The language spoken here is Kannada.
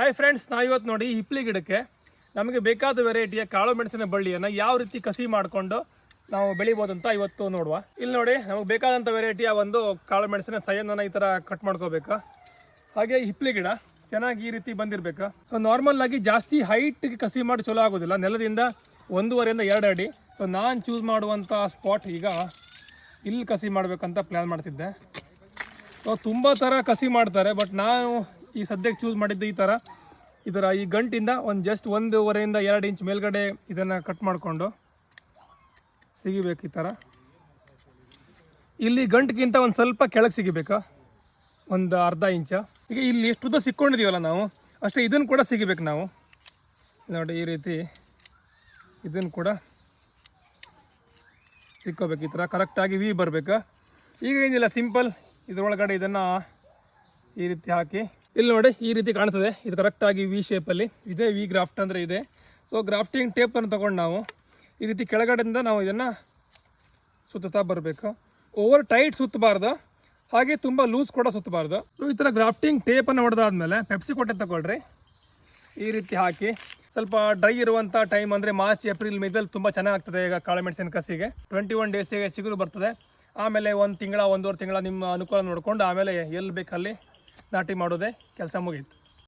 ಹಾಯ್ ಫ್ರೆಂಡ್ಸ್, ನಾವಿವತ್ತು ನೋಡಿ ಹಿಪ್ಲಿ ಗಿಡಕ್ಕೆ ನಮಗೆ ಬೇಕಾದ ವೆರೈಟಿಯ ಕಾಳು ಮೆಣಸಿನ ಬಳ್ಳಿಯನ್ನು ಯಾವ ರೀತಿ ಕಸಿ ಮಾಡಿಕೊಂಡು ನಾವು ಬೆಳಿಬೋದು ಅಂತ ಇವತ್ತು ನೋಡುವ. ಇಲ್ಲಿ ನೋಡಿ, ನಮಗೆ ಬೇಕಾದಂಥ ವೆರೈಟಿಯ ಒಂದು ಕಾಳು ಮೆಣಸಿನ ಸೈಯನ್ನು ಈ ಥರ ಕಟ್ ಮಾಡ್ಕೋಬೇಕು. ಹಾಗೆ ಹಿಪ್ಲಿ ಗಿಡ ಚೆನ್ನಾಗಿ ಈ ರೀತಿ ಬಂದಿರಬೇಕು. ನಾರ್ಮಲ್ ಆಗಿ ಜಾಸ್ತಿ ಹೈಟ್ಗೆ ಕಸಿ ಮಾಡಿ ಚಲೋ ಆಗೋದಿಲ್ಲ, ನೆಲದಿಂದ 1.5 2 ಅಡಿ. ಸೊ ನಾನು ಚೂಸ್ ಮಾಡುವಂಥ ಸ್ಪಾಟ್ ಈಗ ಇಲ್ಲಿ ಕಸಿ ಮಾಡಬೇಕಂತ ಪ್ಲ್ಯಾನ್ ಮಾಡ್ತಿದ್ದೆ. ಸೊ ತುಂಬ ಥರ ಕಸಿ ಮಾಡ್ತಾರೆ, ಬಟ್ ನಾನು ಈ ಸದ್ಯಕ್ಕೆ ಚೂಸ್ ಮಾಡಿದ್ದು ಇದರ ಈ ಗಂಟಿಂದ ಜಸ್ಟ್ 1.5 ಇಂದ 2 ಇಂಚ್ ಮೇಲ್ಗಡೆ ಇದನ್ನು ಕಟ್ ಮಾಡಿಕೊಂಡು ಸಿಗಿಬೇಕು. ಈ ಥರ ಇಲ್ಲಿ ಗಂಟಿಗಿಂತ ಒಂದು ಸ್ವಲ್ಪ ಕೆಳಗೆ ಸಿಗಿಬೇಕು, ಒಂದು ಅರ್ಧ ಇಂಚ. ಈಗ ಇಲ್ಲಿ ಎಷ್ಟು ಉದ್ದ ಸಿಕ್ಕೊಂಡಿದ್ದೀವಲ್ಲ ನಾವು, ಅಷ್ಟೇ ಇದನ್ನು ಕೂಡ ಸಿಗಿಬೇಕು ನಾವು. ನೋಡಿ, ಈ ರೀತಿ ಇದನ್ನು ಕೂಡ ಸಿಕ್ಕೋಬೇಕು. ಈ ಥರ ಕರೆಕ್ಟಾಗಿ ವಿ ಬರಬೇಕು. ಈಗ ಏನಿಲ್ಲ, ಸಿಂಪಲ್ ಇದರೊಳಗಡೆ ಇದನ್ನು ಈ ರೀತಿ ಹಾಕಿ, ಇಲ್ಲಿ ನೋಡಿ ಈ ರೀತಿ ಕಾಣ್ತದೆ. ಇದು ಕರೆಕ್ಟಾಗಿ ವಿ ಶೇಪಲ್ಲಿ ಇದೆ. ವಿ ಗ್ರಾಫ್ಟ್ ಅಂದರೆ ಇದೆ. ಸೊ ಗ್ರಾಫ್ಟಿಂಗ್ ಟೇಪನ್ನು ತೊಗೊಂಡು ನಾವು ಈ ರೀತಿ ಕೆಳಗಡೆಯಿಂದ ನಾವು ಇದನ್ನು ಸುತ್ತಾ ಬರಬೇಕು. ಓವರ್ ಟೈಟ್ ಸುತ್ತಬಾರ್ದು, ಹಾಗೆ ತುಂಬ ಲೂಸ್ ಕೂಡ ಸುತ್ತಬಾರ್ದು. ಸೊ ಈ ಥರ ಗ್ರಾಫ್ಟಿಂಗ್ ಟೇಪನ್ನು ಹೊಡೆದಾದ್ಮೇಲೆ ಪೆಪ್ಸಿ ಕೊಟ್ಟೆ ತಗೊಳ್ರಿ. ಈ ರೀತಿ ಹಾಕಿ ಸ್ವಲ್ಪ ಡ್ರೈ ಇರುವಂಥ ಟೈಮ್ ಅಂದರೆ ಮಾರ್ಚ್ ಏಪ್ರಿಲ್ ಮೇದಲ್ಲಿ ತುಂಬ ಚೆನ್ನಾಗ್ತದೆ. ಈಗ ಕಾಳು ಮೆಣಸಿನ ಕಸಿಗೆ 21 ಡೇಸಿಗೆ ಚಿಗುರು ಬರ್ತದೆ. ಆಮೇಲೆ 1 ತಿಂಗಳ 1.5 ತಿಂಗಳ ನಿಮ್ಮ ಅನುಕೂಲ ನೋಡಿಕೊಂಡು ಆಮೇಲೆ ಎಲ್ಲಿ ಬೇಕಲ್ಲಿ ನಾಟಿ ಮಾಡೋದೇ ಕೆಲಸ ಮುಗೀತು.